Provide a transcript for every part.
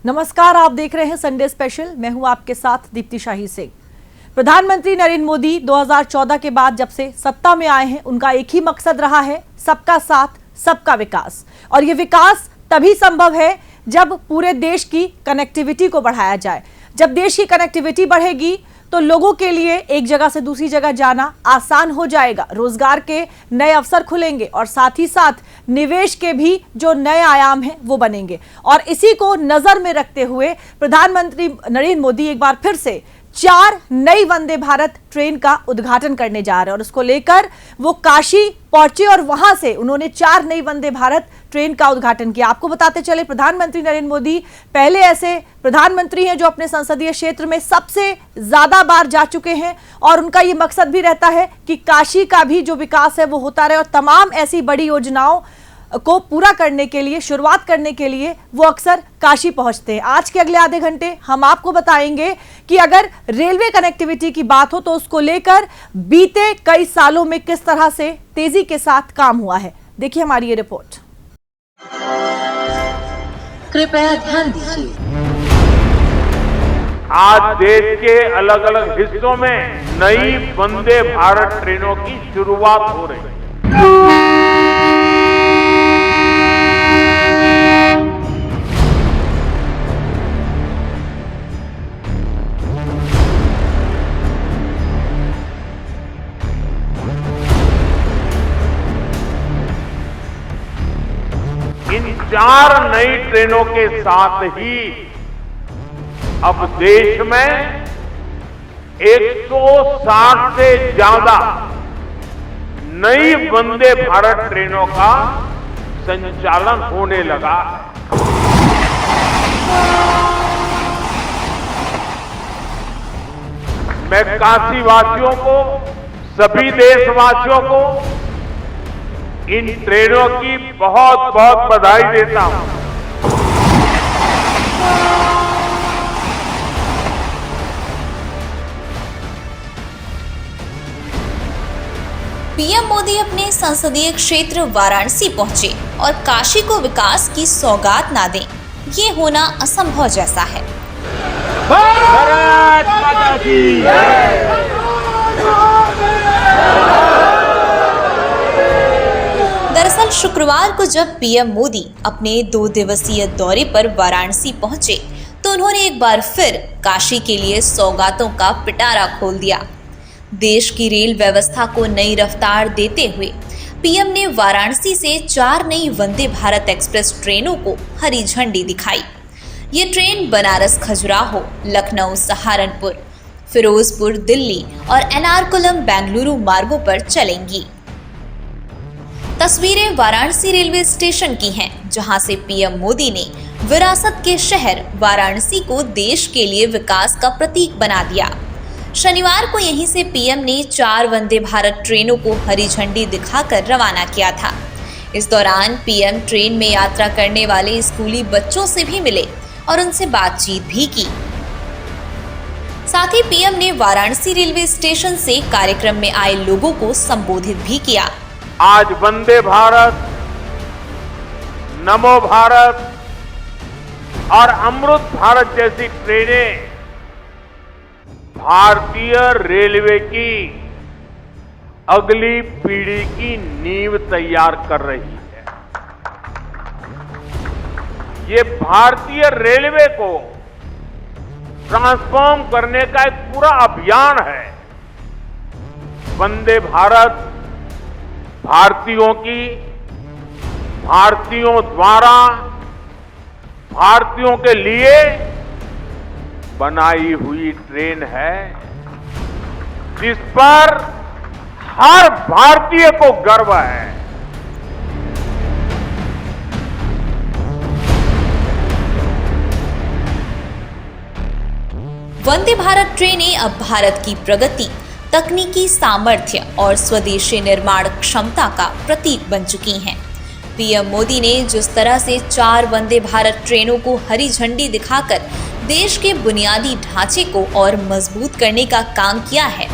नमस्कार, आप देख रहे हैं संडे स्पेशल। मैं हूं आपके साथ दीप्ति शाही सिंह। प्रधानमंत्री नरेंद्र मोदी 2014 के बाद जब से सत्ता में आए हैं, उनका एक ही मकसद रहा है, सबका साथ सबका विकास। और ये विकास तभी संभव है जब पूरे देश की कनेक्टिविटी को बढ़ाया जाए। जब देश की कनेक्टिविटी बढ़ेगी तो लोगों के लिए एक जगह से दूसरी जगह जाना आसान हो जाएगा, रोजगार के नए अवसर खुलेंगे और साथ ही साथ निवेश के भी जो नए आयाम हैं वो बनेंगे। और इसी को नजर में रखते हुए प्रधानमंत्री नरेंद्र मोदी एक बार फिर से 4 नई वंदे भारत ट्रेन का उद्घाटन करने जा रहे हैं और उसको लेकर वो काशी पहुंचे और वहां से उन्होंने 4 नई वंदे भारत ट्रेन का उद्घाटन किया। आपको बताते चले, प्रधानमंत्री नरेंद्र मोदी पहले ऐसे प्रधानमंत्री हैं जो अपने संसदीय क्षेत्र में सबसे ज्यादा बार जा चुके हैं और उनका ये मकसद भी रहता है कि काशी का भी जो विकास है वो होता रहे और तमाम ऐसी बड़ी योजनाओं को पूरा करने के लिए, शुरुआत करने के लिए वो अक्सर काशी पहुंचते हैं। आज के अगले आधे घंटे हम आपको बताएंगे कि अगर रेलवे कनेक्टिविटी की बात हो तो उसको लेकर बीते कई सालों में किस तरह से तेजी के साथ काम हुआ है। देखिए हमारी ये रिपोर्ट। कृपया ध्यान दीजिए। आज देश के अलग अलग हिस्सों में नई वंदे भारत ट्रेनों की शुरुआत हो रही है। इन 4 नई ट्रेनों के साथ ही अब देश में 160 से ज्यादा नई वंदे भारत ट्रेनों का संचालन होने लगा है। मैं काशी वासियों को, सभी देशवासियों को इन ट्रेनों की बहुत बहुत बधाई देता हूं। पीएम मोदी अपने संसदीय क्षेत्र वाराणसी पहुंचे और काशी को विकास की सौगात ना दें, ये होना असंभव जैसा है। भारत माता की जय। दरअसल शुक्रवार को जब पीएम मोदी अपने 2 दिवसीय दौरे पर वाराणसी पहुंचे तो उन्होंने एक बार फिर काशी के लिए सौगातों का पिटारा खोल दिया। देश की रेल व्यवस्था को नई रफ्तार देते हुए पीएम ने वाराणसी से 4 नई वंदे भारत एक्सप्रेस ट्रेनों को हरी झंडी दिखाई। ये ट्रेन बनारस खजुराहो, लखनऊ सहारनपुर, फिरोजपुर दिल्ली और एर्नाकुलम बेंगलुरु मार्गों पर चलेंगी। तस्वीरें वाराणसी रेलवे स्टेशन की हैं, जहां से पीएम मोदी ने विरासत के शहर वाराणसी को देश के लिए विकास का प्रतीक बना दिया। शनिवार को यहीं से पीएम ने 4 वंदे भारत ट्रेनों को हरी झंडी दिखाकर रवाना किया था। इस दौरान पीएम ट्रेन में यात्रा करने वाले स्कूली बच्चों से भी मिले और उनसे बातचीत भी की। साथ ही पीएम ने वाराणसी रेलवे स्टेशन से कार्यक्रम में आए लोगों को संबोधित भी किया। आज वंदे भारत, नमो भारत और अमृत भारत जैसी ट्रेनें भारतीय रेलवे की अगली पीढ़ी की नींव तैयार कर रही है। ये भारतीय रेलवे को ट्रांसफॉर्म करने का एक पूरा अभियान है। वंदे भारत भारतीयों की, भारतीयों द्वारा, भारतीयों के लिए बनाई हुई ट्रेन है, जिस पर हर भारतीय को गर्व है। वंदे भारत ट्रेनें अब भारत की प्रगति, तकनीकी सामर्थ्य और स्वदेशी निर्माण क्षमता का प्रतीक बन चुकी हैं। पीएम मोदी ने जिस तरह से 4 वंदे भारत ट्रेनों को हरी झंडी दिखाकर देश के बुनियादी ढांचे को और मजबूत करने का काम किया है,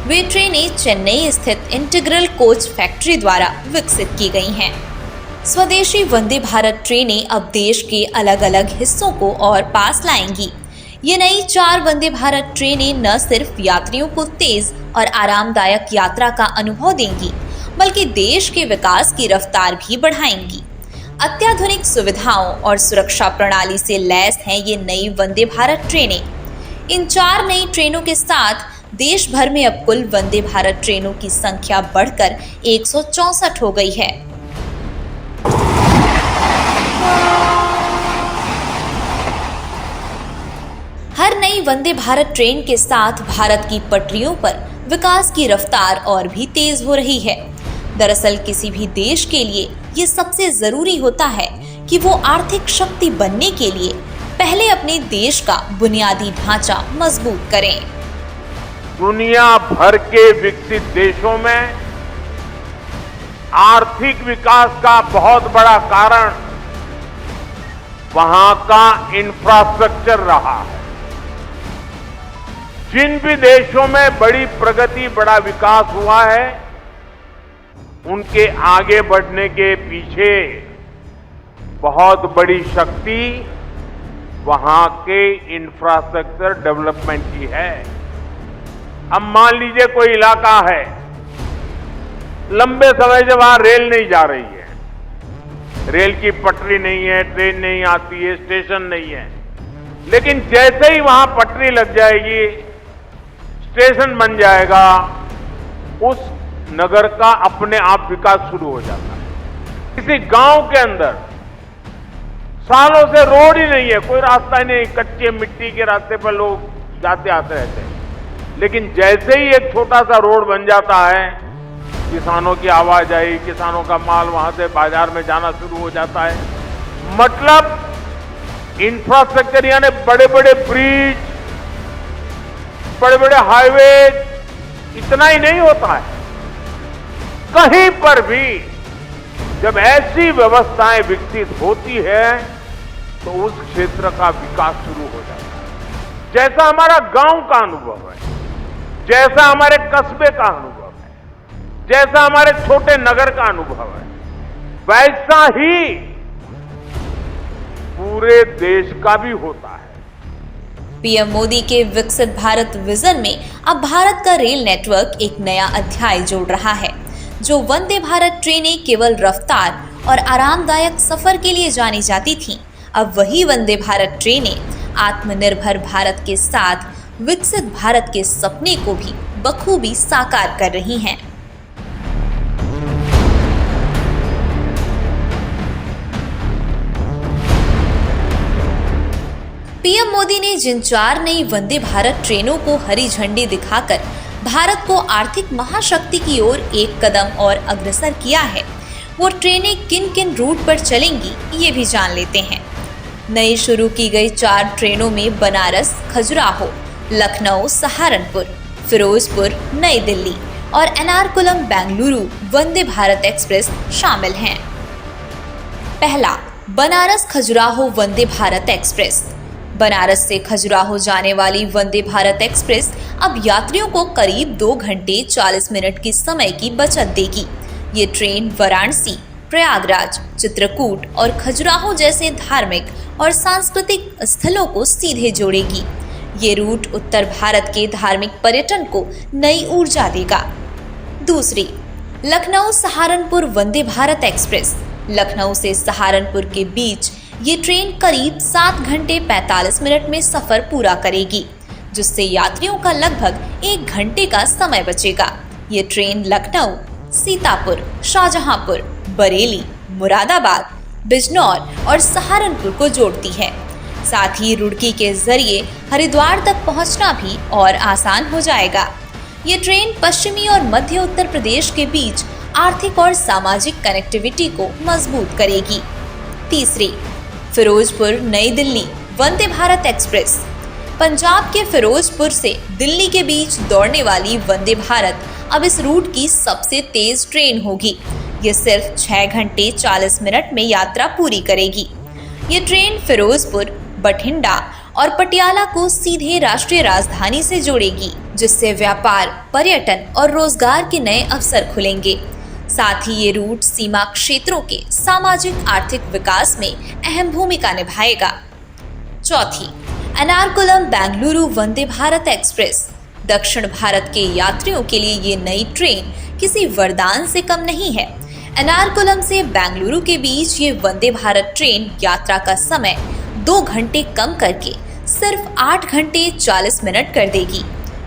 वे ट्रेनें चेन्नई स्थित इंटीग्रल कोच फैक्ट्री द्वारा विकसित की गई हैं। स्वदेशी वंदे भारत ट्रेनें अब देश के अलग अलग हिस्सों को और पास लाएंगी। ये नई 4 वंदे भारत ट्रेनें न सिर्फ यात्रियों को तेज और आरामदायक यात्रा का अनुभव देंगी, बल्कि देश के विकास की रफ्तार भी बढ़ाएंगी। अत्याधुनिक सुविधाओं और सुरक्षा प्रणाली से लैस हैं ये नई वंदे भारत ट्रेनें। इन 4 नई ट्रेनों के साथ देश भर में अब कुल वंदे भारत ट्रेनों की संख्या बढ़कर 164 हो गई है। हर नई वंदे भारत ट्रेन के साथ भारत की पटरियों पर विकास की रफ्तार और भी तेज हो रही है। दरअसल किसी भी देश के लिए ये सबसे जरूरी होता है कि वो आर्थिक शक्ति बनने के लिए पहले अपने देश का बुनियादी ढांचा मजबूत करें। दुनिया भर के विकसित देशों में आर्थिक विकास का बहुत बड़ा कारण वहां का इंफ्रास्ट्रक्चर रहा है। जिन भी देशों में बड़ी प्रगति, बड़ा विकास हुआ है, उनके आगे बढ़ने के पीछे बहुत बड़ी शक्ति वहां के इंफ्रास्ट्रक्चर डेवलपमेंट की है। अब मान लीजिए कोई इलाका है, लंबे समय से वहां रेल नहीं जा रही है, रेल की पटरी नहीं है, ट्रेन नहीं आती है, स्टेशन नहीं है, लेकिन जैसे ही वहां पटरी लग जाएगी, स्टेशन बन जाएगा, उस नगर का अपने आप विकास शुरू हो जाता है। किसी गांव के अंदर सालों से रोड ही नहीं है, कोई रास्ता ही नहीं, कच्चे मिट्टी के रास्ते पर लोग जाते आते रहते हैं, लेकिन जैसे ही एक छोटा सा रोड बन जाता है, किसानों की आवाजाही, किसानों का माल वहां से बाजार में जाना शुरू हो जाता है। मतलब इंफ्रास्ट्रक्चर यानी बड़े बड़े ब्रिज, बड़े बड़े हाईवे, इतना ही नहीं होता है, कहीं पर भी जब ऐसी व्यवस्थाएं विकसित होती है तो उस क्षेत्र का विकास शुरू हो जाता है। जैसा हमारा गांव का अनुभव है, जैसा हमारे कस्बे का अनुभव है, जैसा हमारे छोटे नगर का अनुभव है, वैसा ही पूरे देश का भी होता है। पीएम मोदी के विकसित भारत विजन में अब भारत का रेल नेटवर्क एक नया अध्याय जोड़ रहा है। जो वंदे भारत ट्रेनें केवल रफ्तार और आरामदायक सफर के लिए जानी जाती थीं, अब वही वंदे भारत ट्रेनें आत्मनिर्भर भारत के साथ विकसित भारत के सपने को भी बखूबी साकार कर रही हैं। पीएम मोदी ने जिन 4 नई वंदे भारत ट्रेनों को हरी झंडी दिखाकर भारत को आर्थिक महाशक्ति की ओर एक कदम और अग्रसर किया है, वो ट्रेनें किन किन रूट पर चलेंगी ये भी जान लेते हैं। नई शुरू की गई 4 ट्रेनों में बनारस, खजुराहो, लखनऊ, सहारनपुर, फिरोजपुर, नई दिल्ली और एर्नाकुलम, बेंगलुरु वंदे भारत एक्सप्रेस शामिल हैं। पहला, बनारस खजुराहो वंदे भारत एक्सप्रेस। बनारस से खजुराहो जाने वाली वंदे भारत एक्सप्रेस अब यात्रियों को करीब 2 घंटे 40 मिनट की समय की बचत देगी। ये ट्रेन वाराणसी, प्रयागराज, चित्रकूट और खजुराहो जैसे धार्मिक और सांस्कृतिक स्थलों को सीधे जोड़ेगी। ये रूट उत्तर भारत के धार्मिक पर्यटन को नई ऊर्जा देगा। दूसरी, लखनऊ सहारनपुर वंदे भारत एक्सप्रेस। लखनऊ से सहारनपुर के बीच ये ट्रेन करीब 7 घंटे 45 मिनट में सफर पूरा करेगी, जिससे यात्रियों का लगभग 1 घंटे का समय बचेगा। ये ट्रेन लखनऊ, सीतापुर, शाहजहांपुर, बरेली, मुरादाबाद, बिजनौर और सहारनपुर को जोड़ती है। साथ ही रुड़की के जरिए हरिद्वार तक पहुंचना भी और आसान हो जाएगा। ये ट्रेन पश्चिमी और मध्य उत्तर प्रदेश के बीच आर्थिक और सामाजिक कनेक्टिविटी को मजबूत करेगी। तीसरी, फिरोजपुर नई दिल्ली वंदे भारत एक्सप्रेस। पंजाब के फिरोजपुर से दिल्ली के बीच दौड़ने वाली वंदे भारत अब इस रूट की सबसे तेज ट्रेन होगी। ये सिर्फ 6 घंटे 40 मिनट में यात्रा पूरी करेगी। ये ट्रेन फिरोजपुर, बठिंडा और पटियाला को सीधे राष्ट्रीय राजधानी से जोड़ेगी, जिससे व्यापार, पर्यटन और रोजगार के नए अवसर खुलेंगे। साथ ही ये रूट सीमा क्षेत्रों के सामाजिक आर्थिक विकास में अहम भूमिका निभाएगा। चौथी, एर्नाकुलम बेंगलुरु वंदे भारत एक्सप्रेस। दक्षिण भारत के यात्रियों के लिए ये नई ट्रेन किसी वरदान से कम नहीं है। एर्नाकुलम से बेंगलुरु के बीच ये वंदे भारत ट्रेन यात्रा का समय 2 घंटे कम करके सिर्फ 8 घंटे 40 मिनट कर देगी।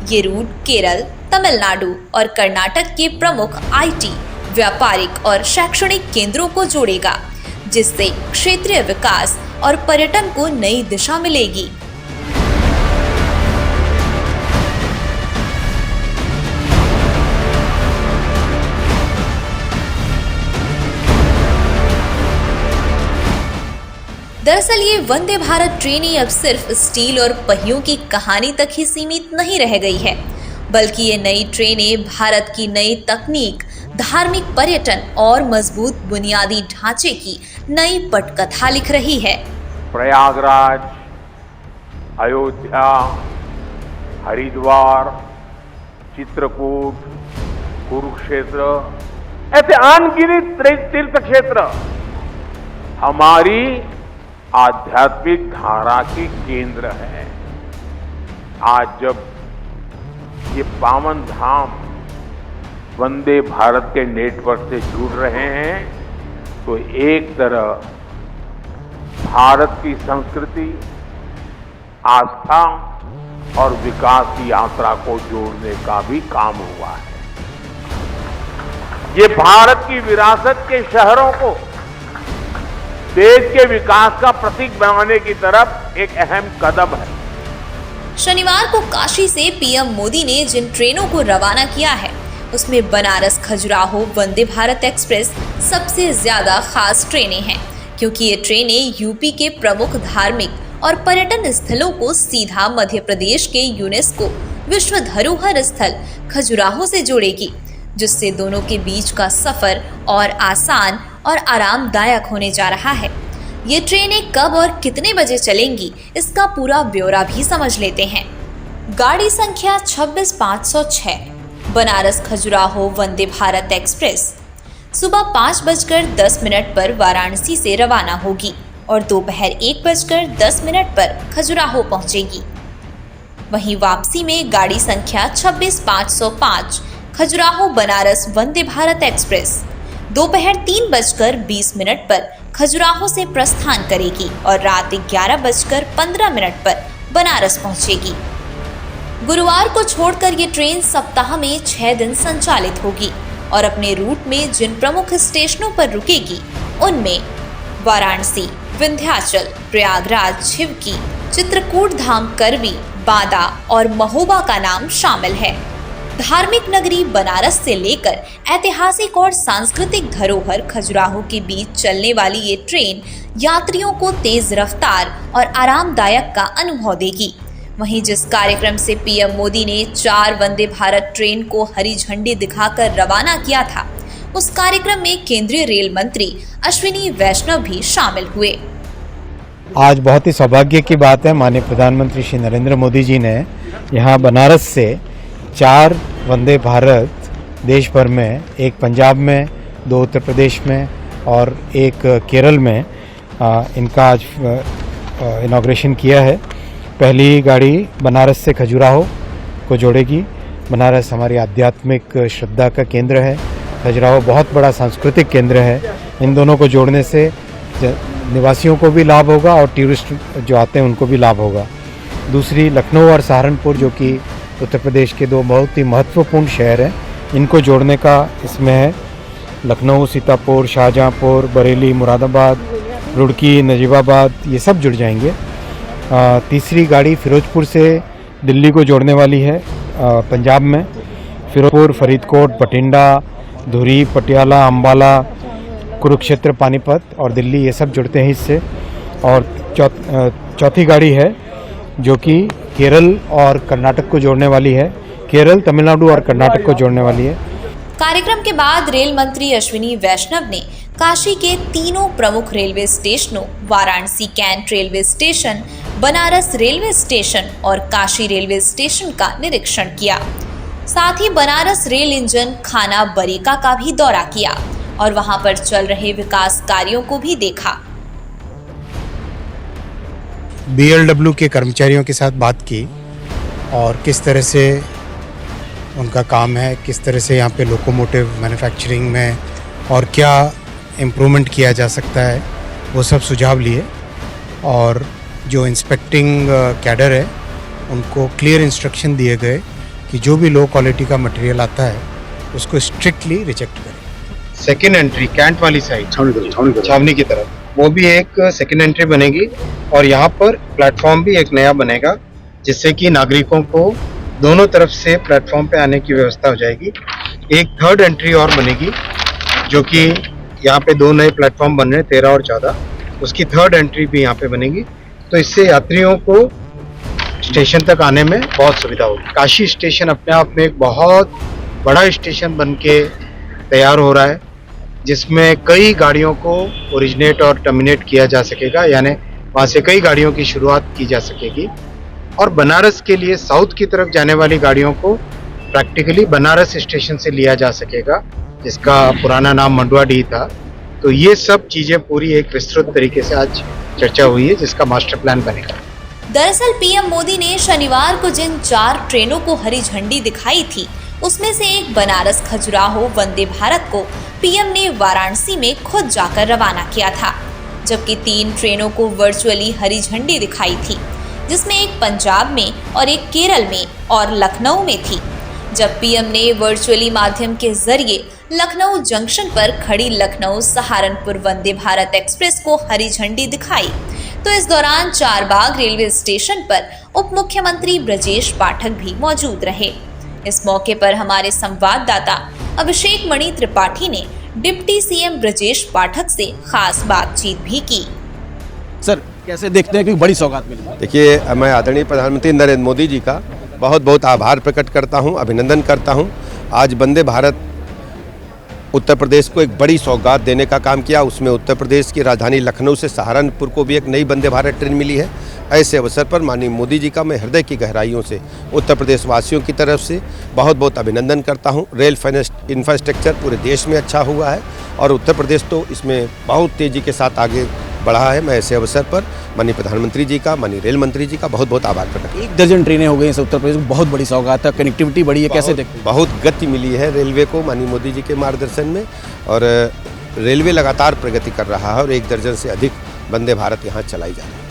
ये रूट केरल, तमिलनाडु और कर्नाटक के प्रमुख IT, व्यापारिक और शैक्षणिक केंद्रों को जोड़ेगा, जिससे क्षेत्रीय विकास और पर्यटन को नई दिशा मिलेगी। दरअसल ये वंदे भारत ट्रेनें अब सिर्फ स्टील और पहियों की कहानी तक ही सीमित नहीं रह गई है, बल्कि ये नई ट्रेनें भारत की नई तकनीक, धार्मिक पर्यटन और मजबूत बुनियादी ढांचे की नई पटकथा लिख रही है। प्रयागराज, अयोध्या, हरिद्वार, चित्रकूट, कुरुक्षेत्र, ऐसे अनगिनत तीर्थ क्षेत्र हमारी आध्यात्मिक धारा के केंद्र है। आज जब ये पावन धाम वंदे भारत के नेटवर्क से जुड़ रहे हैं, तो एक तरह भारत की संस्कृति, आस्था और विकास की यात्रा को जोड़ने का भी काम हुआ है। ये भारत की विरासत के शहरों को देश के विकास का प्रतीक बनाने की तरफ एक अहम कदम है। शनिवार को काशी से पीएम मोदी ने जिन ट्रेनों को रवाना किया है, उसमें बनारस खजुराहो वंदे भारत एक्सप्रेस सबसे ज्यादा खास ट्रेनें हैं, क्योंकि ये ट्रेनें यूपी के प्रमुख धार्मिक और पर्यटन स्थलों को सीधा मध्य प्रदेश के यूनेस्को विश्व धरोहर स्थल खजुराहो से जोड़ेगी, जिससे दोनों के बीच का सफर और आसान और आरामदायक होने जा रहा है। ये ट्रेनें कब और कितने बजे चलेंगी, इसका पूरा ब्यौरा भी समझ लेते हैं। गाड़ी संख्या 26506 बनारस खजुराहो वंदे भारत एक्सप्रेस सुबह 5:10 पर वाराणसी से रवाना होगी और दोपहर 1:10 पर खजुराहो पहुंचेगी। वहीं वापसी में गाड़ी संख्या 26505 खजुराहो बनारस वंदे भारत एक्सप्रेस दोपहर 3:20 पर खजुराहो से प्रस्थान करेगी और रात 11:15 पर बनारस पहुंचेगी। गुरुवार को छोड़कर ये ट्रेन सप्ताह में 6 दिन संचालित होगी और अपने रूट में जिन प्रमुख स्टेशनों पर रुकेगी, उनमें वाराणसी, विंध्याचल, प्रयागराज, छिवकी, चित्रकूट धाम, करवी, बांदा और महोबा का नाम शामिल है। धार्मिक नगरी बनारस से लेकर ऐतिहासिक और सांस्कृतिक धरोहर खजुराहो के बीच चलने वाली ये ट्रेन यात्रियों को तेज रफ्तार और आरामदायक का अनुभव देगी। वहीं जिस कार्यक्रम से पीएम मोदी ने 4 वंदे भारत ट्रेन को हरी झंडी दिखाकर रवाना किया था, उस कार्यक्रम में केंद्रीय रेल मंत्री अश्विनी वैष्णव भी शामिल हुए। आज बहुत ही सौभाग्य की बात है, माननीय प्रधानमंत्री श्री नरेंद्र मोदी जी ने यहाँ बनारस से 4 वंदे भारत देश भर में, एक पंजाब में, 2 उत्तर प्रदेश में और एक केरल में इनका आज इनॉग्रेशन किया है। पहली गाड़ी बनारस से खजुराहो को जोड़ेगी। बनारस हमारी आध्यात्मिक श्रद्धा का केंद्र है, खजुराहो बहुत बड़ा सांस्कृतिक केंद्र है। इन दोनों को जोड़ने से निवासियों को भी लाभ होगा और टूरिस्ट जो आते हैं उनको भी लाभ होगा। दूसरी लखनऊ और सहारनपुर, जो कि उत्तर प्रदेश के 2 बहुत ही महत्वपूर्ण शहर हैं, इनको जोड़ने का इसमें है। लखनऊ, सीतापुर, शाहजहाँपुर, बरेली, मुरादाबाद, रुड़की, नजीबाबाद, ये सब जुड़ जाएंगे। तीसरी गाड़ी फिरोजपुर से दिल्ली को जोड़ने वाली है, पंजाब में। फिरोजपुर, फरीदकोट, बठिंडा, धुरी, पटियाला, अम्बाला, कुरुक्षेत्र, पानीपत और दिल्ली, ये सब जुड़ते हैं इससे। और चौथी गाड़ी है जो कि केरल और कर्नाटक को जोड़ने वाली है। केरल, तमिलनाडु और कर्नाटक को जोड़ने वाली है। कार्यक्रम के बाद रेल मंत्री अश्विनी वैष्णव ने काशी के 3 प्रमुख रेलवे स्टेशनों Varanasi cantt railway station, Banaras railway station और काशी रेलवे स्टेशन का निरीक्षण किया। साथ ही बनारस रेल इंजन खाना बरीका का भी दौरा किया और वहां पर चल रहे विकास कार्यों को भी देखा। BLW के कर्मचारियों के साथ बात की और किस तरह से उनका काम है, किस तरह से यहाँ पे लोकोमोटिव मैन्युफैक्चरिंग में और क्या इम्प्रूवमेंट किया जा सकता है, वो सब सुझाव लिए। और जो इंस्पेक्टिंग कैडर है उनको क्लियर इंस्ट्रक्शन दिए गए कि जो भी लो क्वालिटी का मटेरियल आता है उसको स्ट्रिक्टली रिजेक्ट करें। सेकेंड एंट्री कैंट वाली साइड छावनी की तरफ वो भी एक सेकेंड एंट्री बनेगी और यहाँ पर प्लेटफॉर्म भी एक नया बनेगा जिससे कि नागरिकों को दोनों तरफ से प्लेटफॉर्म पे आने की व्यवस्था हो जाएगी। एक थर्ड एंट्री और बनेगी जो कि यहाँ पे 2 नए प्लेटफॉर्म बन रहे हैं 13 और 14, उसकी थर्ड एंट्री भी यहाँ पे बनेगी। तो इससे यात्रियों को स्टेशन तक आने में बहुत सुविधा होगी। काशी स्टेशन अपने आप में एक बहुत बड़ा स्टेशन बन के तैयार हो रहा है जिसमें कई गाड़ियों को ओरिजिनेट और टर्मिनेट किया जा सकेगा, यानी वहाँ से कई गाड़ियों की शुरुआत की जा सकेगी। और बनारस के लिए साउथ की तरफ जाने वाली गाड़ियों को प्रैक्टिकली बनारस स्टेशन से लिया जा सकेगा जिसका पुराना नाम मंडुआडीह था। तो ये सब चीज़ें पूरी एक विस्तृत तरीके से आज चर्चा हुई है जिसका मास्टर प्लान बनेगा। दरअसल पीएम मोदी ने शनिवार को जिन 4 ट्रेनों को हरी झंडी दिखाई थी उसमें से एक बनारस खजुराहो वंदे भारत को पीएम ने वाराणसी में खुद जाकर रवाना किया था, जबकि 3 ट्रेनों को वर्चुअली हरी झंडी दिखाई थी जिसमें एक पंजाब में और एक केरल में और लखनऊ में थी। जब पीएम ने वर्चुअली माध्यम के जरिए लखनऊ जंक्शन पर खड़ी लखनऊ सहारनपुर वंदे भारत एक्सप्रेस को हरी झंडी दिखाई तो इस दौरान चारबाग रेलवे स्टेशन पर उप मुख्यमंत्री ब्रजेश पाठक भी मौजूद रहे। इस मौके पर हमारे संवाददाता अभिषेक मणि त्रिपाठी ने डिप्टी सीएम ब्रजेश पाठक से खास बातचीत भी की। सर कैसे देखते हैं कि बड़ी सौगात मिली? देखिए, मैं आदरणीय प्रधानमंत्री नरेंद्र मोदी जी का बहुत बहुत आभार प्रकट करता हूं, अभिनंदन करता हूं। आज वंदे भारत उत्तर प्रदेश को एक बड़ी सौगात देने का काम किया। उसमें उत्तर प्रदेश की राजधानी लखनऊ से सहारनपुर को भी एक नई वंदे भारत ट्रेन मिली है। ऐसे अवसर पर माननीय मोदी जी का मैं हृदय की गहराइयों से उत्तर प्रदेश वासियों की तरफ से बहुत बहुत अभिनंदन करता हूं। रेल इंफ्रास्ट्रक्चर पूरे देश में अच्छा हुआ है और उत्तर प्रदेश तो इसमें बहुत तेज़ी के साथ आगे बढ़ा है। मैं ऐसे अवसर पर माननीय प्रधानमंत्री जी का, माननीय रेल मंत्री जी का बहुत बहुत आभार प्रकट करता हूं। 1 दर्जन ट्रेनें हो गई हैं उत्तर प्रदेश में, बहुत बड़ी सौगात है, कनेक्टिविटी बढ़ी है, कैसे देखते हैं? बहुत गति मिली है रेलवे को माननीय मोदी जी के मार्गदर्शन में और रेलवे लगातार प्रगति कर रहा है और 1 दर्जन से अधिक वंदे भारत यहाँ चलाई जा रही है।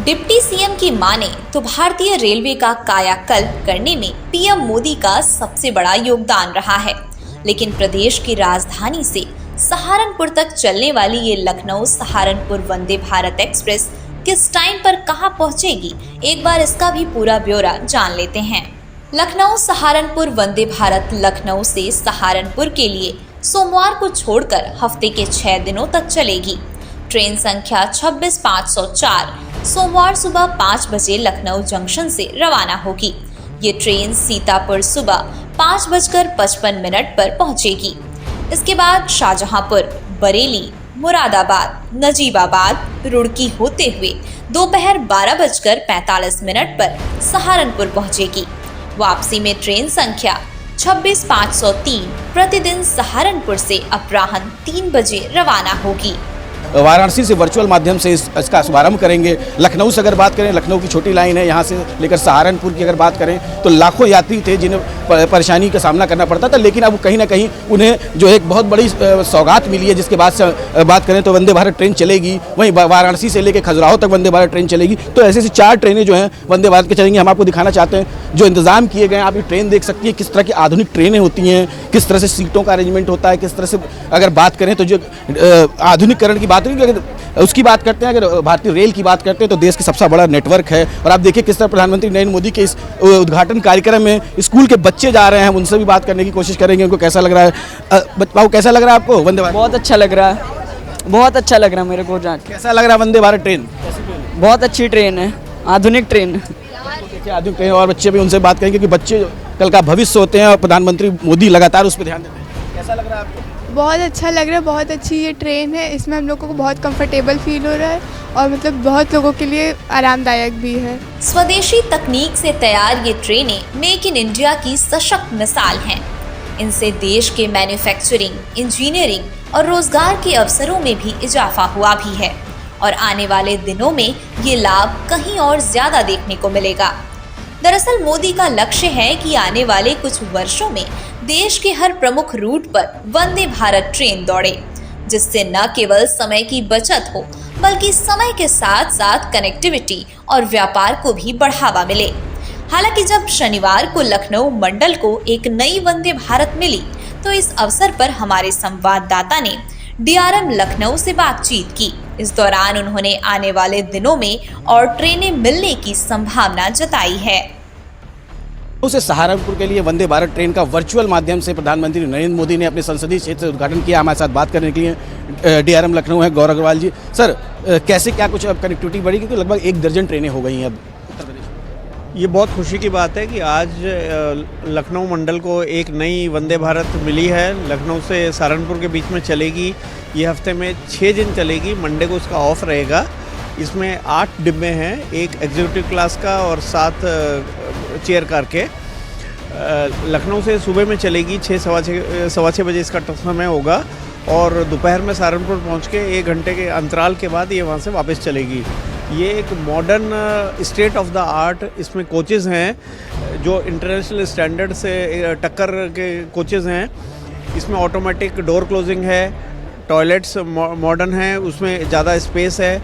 डिप्टी सीएम की माने तो भारतीय रेलवे का कायाकल्प करने में पीएम मोदी का सबसे बड़ा योगदान रहा है, लेकिन प्रदेश की राजधानी से सहारनपुर तक चलने वाली ये लखनऊ सहारनपुर वंदे भारत एक्सप्रेस किस टाइम पर कहां पहुंचेगी, एक बार इसका भी पूरा ब्यौरा जान लेते हैं। लखनऊ सहारनपुर वंदे भारत लखनऊ से सहारनपुर के लिए सोमवार को छोड़कर हफ्ते के 6 दिनों तक चलेगी। ट्रेन संख्या 26,504 सोमवार सुबह 5 बजे लखनऊ जंक्शन से रवाना होगी। ये ट्रेन सीतापुर सुबह 5:55 पर पहुंचेगी। इसके बाद शाहजहांपुर, बरेली, मुरादाबाद, नजीबाबाद, रुड़की होते हुए दोपहर 12:45 पर सहारनपुर पहुंचेगी। वापसी में ट्रेन संख्या 26,503 प्रतिदिन सहारनपुर से अपराह्न 3 बजे रवाना होगी। वाराणसी से वर्चुअल माध्यम से इसका शुभारंभ करेंगे। लखनऊ से अगर बात करें, लखनऊ की छोटी लाइन है, यहाँ से लेकर सहारनपुर की अगर बात करें तो लाखों यात्री थे जिन्हें परेशानी का सामना करना पड़ता था, लेकिन अब कहीं ना कहीं उन्हें जो एक बहुत बड़ी सौगात मिली है। जिसके बाद से बात करें तो वंदे भारत ट्रेन चलेगी, वहीं वाराणसी से लेकर खजुराहो तक वंदे भारत ट्रेन चलेगी। तो ऐसे 4 ट्रेनें जो हैं वंदे भारत के चलेंगी। हम आपको दिखाना चाहते हैं जो इंतजाम किए गए हैं। आप ये ट्रेन देख सकती है किस तरह की आधुनिक ट्रेनें होती हैं, किस तरह से सीटों का अरेंजमेंट होता है, किस तरह से अगर बात करें तो जो आधुनिकरण की बात अगर उसकी बात करते हैं, अगर भारतीय रेल की बात करते हैं तो देश का सबसे बड़ा नेटवर्क है। और आप देखिए किस तरह प्रधानमंत्री नरेंद्र मोदी के इस उद्घाटन कार्यक्रम में स्कूल के बच्चे जा रहे हैं। हम उनसे भी बात करने की कोशिश करेंगे, उनको कैसा लग रहा है। बाबू कैसा लग रहा है आपको वंदे भारत? बहुत अच्छा लग रहा है, बहुत अच्छा लग रहा है मेरे को जाके। कैसा लग रहा है वंदे भारत ट्रेन? बहुत अच्छी ट्रेन है, आधुनिक ट्रेन है। देखिए आधुनिक ट्रेन, और बच्चे भी उनसे बात करेंगे कि बच्चे कल का भविष्य होते हैं और प्रधानमंत्री मोदी लगातार उस पर ध्यान देते हैं। कैसा लग रहा है आपको? बहुत अच्छा लग रहा है, बहुत अच्छी ये ट्रेन है। इसमें हम लोगों को बहुत कंफर्टेबल फील हो रहा है और मतलब बहुत लोगों के लिए आरामदायक भी है। स्वदेशी तकनीक से तैयार ये ट्रेनें मेक इन इंडिया की सशक्त मिसाल हैं। इनसे देश के मैन्युफैक्चरिंग, इंजीनियरिंग और रोजगार के अवसरों में भी इजाफा हुआ भी है और आने वाले दिनों में ये लाभ कहीं और ज्यादा देखने को मिलेगा। दरअसल मोदी का लक्ष्य है कि आने वाले कुछ वर्षों में देश के हर प्रमुख रूट पर वंदे भारत ट्रेन दौड़े, जिससे न केवल समय की बचत हो बल्कि समय के साथ साथ कनेक्टिविटी और व्यापार को भी बढ़ावा मिले। हालांकि जब शनिवार को लखनऊ मंडल को एक नई वंदे भारत मिली तो इस अवसर पर हमारे संवाददाता ने डीआरएम लखनऊ से बातचीत की। इस दौरान उन्होंने आने वाले दिनों में और ट्रेनें मिलने की संभावना जताई है। से सहारनपुर के लिए वंदे भारत ट्रेन का वर्चुअल माध्यम से प्रधानमंत्री नरेंद्र मोदी ने अपने संसदीय क्षेत्र से उद्घाटन किया। हमारे साथ बात करने के लिए डीआरएम लखनऊ है गौरव अग्रवाल जी। सर, कैसे क्या कुछ अब कनेक्टिविटी बढ़ी, क्योंकि लगभग 1 दर्जन ट्रेनें हो गई हैं अब उत्तर प्रदेश। ये बहुत खुशी की बात है कि आज लखनऊ मंडल को एक नई वंदे भारत मिली है। लखनऊ से सहारनपुर के बीच में चलेगी। ये हफ्ते में 6 दिन चलेगी, मंडे को उसका ऑफ रहेगा। इसमें 8 डिब्बे हैं, एक एग्जीक्यूटिव क्लास का और 7 चेयर कार के। लखनऊ से सुबह में चलेगी, 6-6 बजे इसका समय होगा और दोपहर में सहारनपुर पहुंच के 1 घंटे के अंतराल के बाद ये वहाँ से वापस चलेगी। ये एक modern state of the art इसमें कोचेज़ हैं जो इंटरनेशनल स्टैंडर्ड से टक्कर के कोचेज़ हैं। इसमें ऑटोमेटिक डोर क्लोजिंग है, टॉयलेट्स मॉडर्न हैं, उसमें ज़्यादा स्पेस है,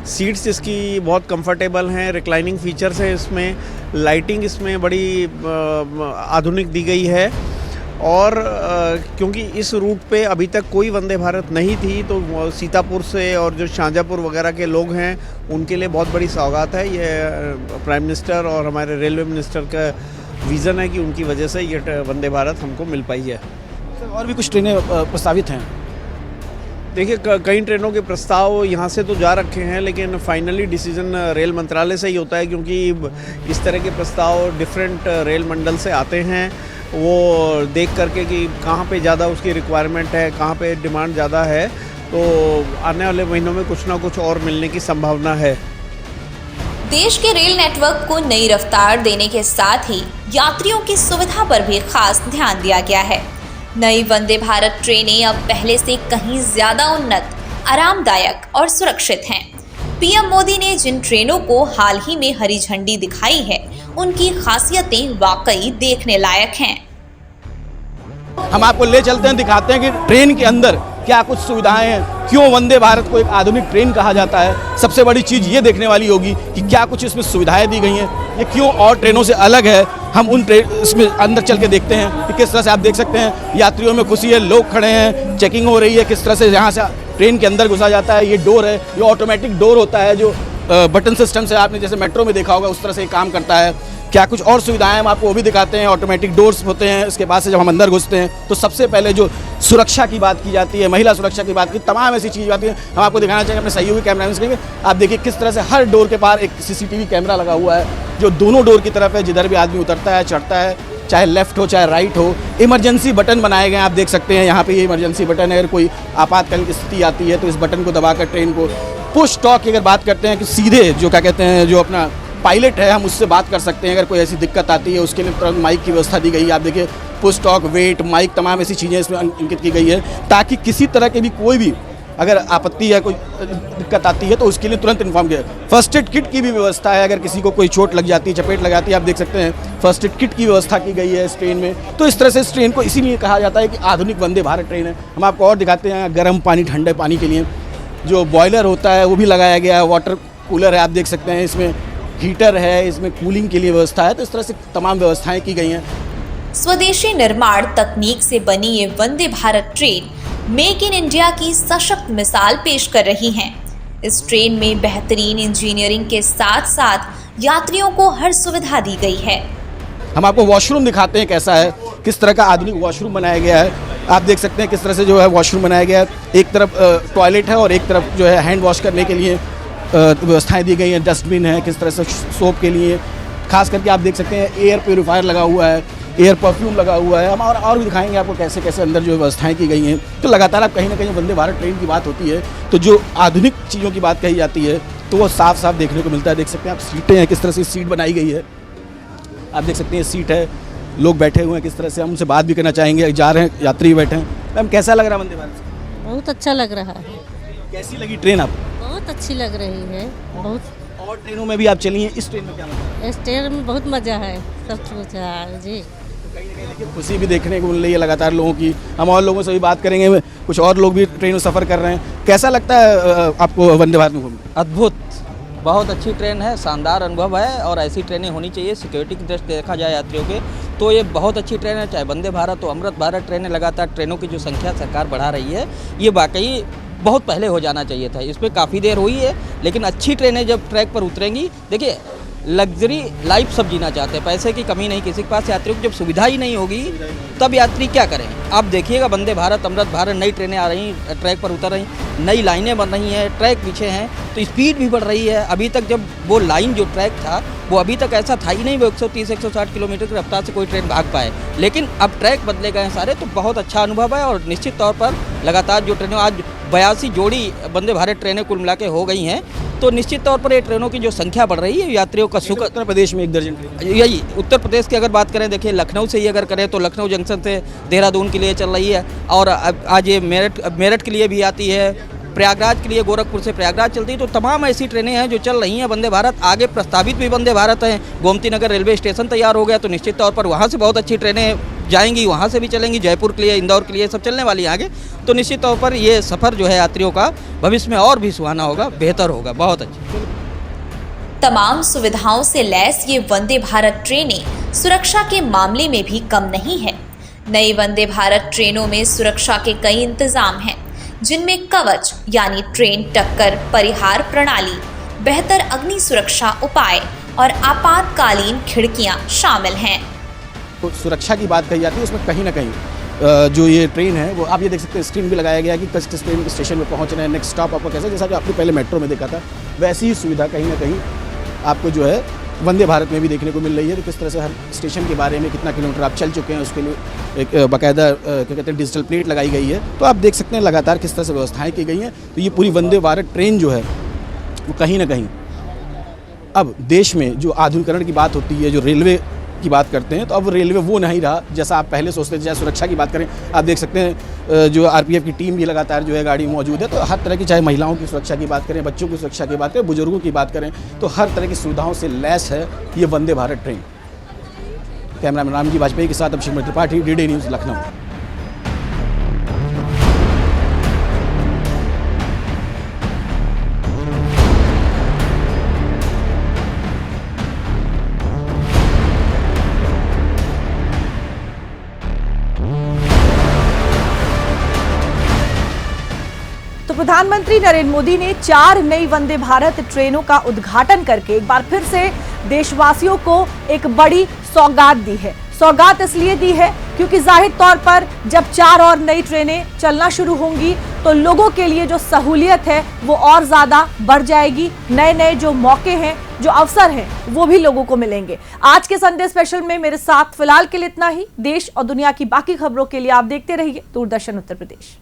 सीट्स इसकी बहुत कंफर्टेबल हैं, रिक्लाइनिंग फीचर्स हैं इसमें, लाइटिंग इसमें बड़ी आधुनिक दी गई है। और क्योंकि इस रूट पे अभी तक कोई वंदे भारत नहीं थी तो सीतापुर से और जो शाहजहाँपुर वगैरह के लोग हैं उनके लिए बहुत बड़ी सौगात है। ये प्राइम मिनिस्टर और हमारे रेलवे मिनिस्टर का विज़न है कि उनकी वजह से ये वंदे भारत हमको मिल पाई है। और भी कुछ ट्रेनें प्रस्तावित हैं। देखिए, कई ट्रेनों के प्रस्ताव यहाँ से तो जा रखे हैं, लेकिन फाइनली डिसीजन रेल मंत्रालय से ही होता है, क्योंकि इस तरह के प्रस्ताव डिफरेंट रेल मंडल से आते हैं। वो देख करके कि कहाँ पे ज़्यादा उसकी रिक्वायरमेंट है, कहाँ पे डिमांड ज़्यादा है, तो आने वाले महीनों में कुछ ना कुछ और मिलने की संभावना है। देश के रेल नेटवर्क को नई रफ्तार देने के साथ ही यात्रियों की सुविधा पर भी खास ध्यान दिया गया है। नई वंदे भारत ट्रेनें अब पहले से कहीं ज्यादा उन्नत, आरामदायक और सुरक्षित हैं। पीएम मोदी ने जिन ट्रेनों को हाल ही में हरी झंडी दिखाई है, उनकी खासियतें वाकई देखने लायक हैं। हम आपको ले चलते हैं, दिखाते हैं कि ट्रेन के अंदर क्या कुछ सुविधाएं हैं, क्यों वंदे भारत को एक आधुनिक ट्रेन कहा जाता है। सबसे बड़ी चीज़ ये देखने वाली होगी कि क्या कुछ इसमें सुविधाएं दी गई हैं, ये क्यों और ट्रेनों से अलग है। हम उन इसमें अंदर चल के देखते हैं कि किस तरह से आप देख सकते हैं यात्रियों में खुशी है, लोग खड़े हैं, चेकिंग हो रही है, किस तरह से यहाँ से ट्रेन के अंदर घुसा जाता है। ये डोर है, ये ऑटोमेटिक डोर होता है जो बटन सिस्टम से आपने जैसे मेट्रो में देखा होगा उस तरह से काम करता है। क्या कुछ और सुविधाएं हम आपको वो भी दिखाते हैं। ऑटोमेटिक डोर्स होते हैं। इसके बाद से जब हम अंदर घुसते हैं तो सबसे पहले जो सुरक्षा की बात की जाती है, महिला सुरक्षा की बात की, तमाम ऐसी चीज़ आती है। हम आपको दिखाना चाहेंगे अपने सहयोगी कैमरामैन से। आप देखिए किस तरह से हर डोर के पार एक CCTV कैमरा लगा हुआ है जो दोनों डोर की तरफ है, जिधर भी आदमी उतरता है, चढ़ता है, चाहे लेफ्ट हो चाहे राइट हो। इमरजेंसी बटन बनाए गए हैं, आप देख सकते हैं यहाँ पे ये इमरजेंसी बटन है। अगर कोई आपातकालीन की स्थिति आती है तो इस बटन को दबाकर ट्रेन को पुश टॉक की अगर बात करते हैं कि सीधे जो क्या कहते हैं जो अपना पायलट है हम उससे बात कर सकते हैं। अगर कोई ऐसी दिक्कत आती है उसके लिए तुरंत माइक की व्यवस्था दी गई है। आप देखिए पुश टॉक, वेट, माइक, तमाम ऐसी चीज़ें इसमें अंकित की गई है ताकि किसी तरह के भी कोई भी अगर आपत्ति या कोई दिक्कत आती है तो उसके लिए तुरंत इन्फॉर्म किया। फर्स्ट एड किट की भी व्यवस्था है, अगर किसी को कोई चोट लग जाती है, चपेट लग जाती है, आप देख सकते हैं फर्स्ट एड किट की व्यवस्था की गई है इस ट्रेन में। तो इस तरह से इस ट्रेन को इसीलिए कहा जाता है कि आधुनिक वंदे भारत ट्रेन है। हम आपको और दिखाते हैं गर्म पानी, ठंडे पानी के लिए जो बॉयलर होता है वो भी लगाया गया है, वाटर कूलर है, आप देख सकते हैं इसमें हीटर है, इसमें कूलिंग के लिए व्यवस्था है। तो इस तरह से तमाम व्यवस्थाएं की गई हैं। स्वदेशी निर्माण तकनीक से बनी ये Vande Bharat train make in India की सशक्त मिसाल पेश कर रही हैं। इस ट्रेन में बेहतरीन इंजीनियरिंग के साथ साथ यात्रियों को हर सुविधा दी गई है। हम आपको वॉशरूम दिखाते हैं कैसा है, किस तरह का आधुनिक वॉशरूम बनाया गया है। आप देख सकते हैं किस तरह से जो है वॉशरूम बनाया गया है। एक तरफ टॉयलेट है और एक तरफ जो है हैंड वॉश करने के लिए व्यवस्थाएं दी गई हैं। डस्टबिन है, किस तरह से सोप के लिए, खास करके आप देख सकते हैं एयर प्योरीफायर लगा हुआ है। एयर परफ्यूम लगा हुआ है। हम और भी दिखाएंगे आपको कैसे कैसे अंदर जो व्यवस्थाएं की गई हैं। तो लगातार आप कहीं ना कहीं वंदे भारत ट्रेन की बात होती है तो जो आधुनिक चीज़ों की बात कही जाती है तो वो साफ साफ देखने को मिलता है। देख सकते हैं आप सीटें हैं, किस तरह से सीट बनाई गई है। आप देख सकते हैं सीट है, लोग बैठे हुए हैं किस तरह से। हम उनसे बात भी करना चाहेंगे, जा रहे हैं यात्री बैठे हैं। मैम कैसा लग रहा है वंदे भारत? बहुत अच्छा लग रहा है। कैसी लगी ट्रेन आपको? बहुत अच्छी लग रही है। बहुत और ट्रेनों में भी आप चली हैं, इस ट्रेन में क्या मजा है? इस ट्रेन में बहुत मज़ा है, सब कुछ है जी। कहीं ना कहीं देखिए खुशी भी देखने को मिल रही है लगातार लोगों की। हम और लोगों से भी बात करेंगे, कुछ और लोग भी ट्रेन में सफ़र कर रहे हैं। कैसा लगता है आपको वंदे भारत में घूमना? अद्भुत, बहुत अच्छी ट्रेन है, शानदार अनुभव है और ऐसी ट्रेनें होनी चाहिए। सिक्योरिटी की दृष्टि देखा जाए यात्रियों के तो ये बहुत अच्छी ट्रेन है। चाहे वंदे भारत हो, अमृत भारत ट्रेनें, लगातार ट्रेनों की जो संख्या सरकार बढ़ा रही है, ये वाकई बहुत पहले हो जाना चाहिए था। इस पर काफ़ी देर हुई है, लेकिन अच्छी ट्रेनें जब ट्रैक पर उतरेंगी, देखिए लग्जरी लाइफ सब जीना चाहते हैं, पैसे की कमी नहीं किसी के पास। यात्रियों की जब सुविधा ही नहीं होगी तब यात्री क्या करें? आप देखिएगा वंदे भारत, अमृत भारत, नई ट्रेनें आ रही, ट्रैक पर उतर रही, नई लाइनें बन रही हैं, ट्रैक पीछे हैं तो स्पीड भी बढ़ रही है। अभी तक जब वो लाइन जो ट्रैक था वो अभी तक ऐसा था ही नहीं वो 130-160 किलोमीटर की रफ्तार से कोई ट्रेन भाग पाए, लेकिन अब ट्रैक बदले गए हैं सारे। तो बहुत अच्छा अनुभव है और निश्चित तौर पर लगातार जो ट्रेनें आज 82 जोड़ी वंदे भारत ट्रेनें कुल मिला के हो गई हैं तो निश्चित तौर पर ये ट्रेनों की जो संख्या बढ़ रही है यात्रियों का सुख। उत्तर प्रदेश में 1 दर्जन ट्रेन, यही उत्तर प्रदेश की अगर बात करें, देखिए लखनऊ से ही अगर करें तो लखनऊ जंक्शन से देहरादून के लिए चल रही है और आज ये मेरठ के लिए भी आती है, प्रयागराज के लिए गोरखपुर से प्रयागराज चलती है। तो तमाम ऐसी ट्रेनें हैं जो चल रही हैं वंदे भारत। आगे प्रस्तावित भी वंदे भारत हैं। गोमती नगर रेलवे स्टेशन तैयार हो गया तो निश्चित तौर पर वहाँ से बहुत अच्छी ट्रेनें जाएंगी, वहाँ से भी चलेंगी, जयपुर के लिए, इंदौर के लिए सब चलने वाली हैं आगे। तो निश्चित तौर पर ये सफ़र जो है यात्रियों का भविष्य में और भी सुहाना होगा, बेहतर होगा, बहुत अच्छा। तमाम सुविधाओं से लैस ये वंदे भारत ट्रेनें सुरक्षा के मामले में भी कम नहीं है। नई वंदे भारत ट्रेनों में सुरक्षा के कई इंतजाम हैं, जिनमें कवच यानी ट्रेन टक्कर परिहार प्रणाली, बेहतर अग्नि सुरक्षा उपाय और आपातकालीन खिड़कियां शामिल हैं। तो सुरक्षा की बात कही जाती है उसमें कहीं ना कहीं जो ये ट्रेन है वो आप ये देख सकते हैं, स्क्रीन भी लगाया गया कि किस ट्रेन के स्टेशन में पहुंच रहे हैं, नेक्स्ट स्टॉप आपको कैसे, जैसा कि आपने पहले मेट्रो में देखा था वैसी ही सुविधा कहीं ना कहीं आपको जो है वंदे भारत में भी देखने को मिल रही है। तो किस तरह से हर स्टेशन के बारे में कितना किलोमीटर आप चल चुके हैं उसके लिए एक बाकायदा क्या कहते हैं डिजिटल प्लेट लगाई गई है। तो आप देख सकते हैं लगातार किस तरह से व्यवस्थाएं की गई हैं। तो ये पूरी वंदे भारत ट्रेन जो है वो कहीं ना कहीं अब देश में जो आधुनिकीकरण की बात होती है, जो रेलवे की बात करते हैं, तो अब रेलवे वो नहीं रहा जैसा आप पहले सोचते थे। चाहे सुरक्षा की बात करें, आप देख सकते हैं जो आरपीएफ की टीम भी लगातार जो है गाड़ी में मौजूद है। तो हर तरह की, चाहे महिलाओं की सुरक्षा की बात करें, बच्चों की सुरक्षा की बात करें, बुजुर्गों की बात करें, तो हर तरह की सुविधाओं से लैस है ये वंदे भारत ट्रेन। कैमरामैन रामजी वाजपेयी के साथ अभिषेक त्रिपाठी, डीडी न्यूज़, लखनऊ। तो प्रधानमंत्री नरेंद्र मोदी ने 4 नई वंदे भारत ट्रेनों का उद्घाटन करके एक बार फिर से देशवासियों को एक बड़ी सौगात दी है। सौगात इसलिए दी है क्योंकि जाहिर तौर पर जब 4 और नई ट्रेनें चलना शुरू होंगी तो लोगों के लिए जो सहूलियत है वो और ज्यादा बढ़ जाएगी। नए नए जो मौके हैं, जो अवसर हैं, वो भी लोगों को मिलेंगे। आज के संडे स्पेशल में मेरे साथ फिलहाल के लिए इतना ही। देश और दुनिया की बाकी खबरों के लिए आप देखते रहिए दूरदर्शन उत्तर प्रदेश।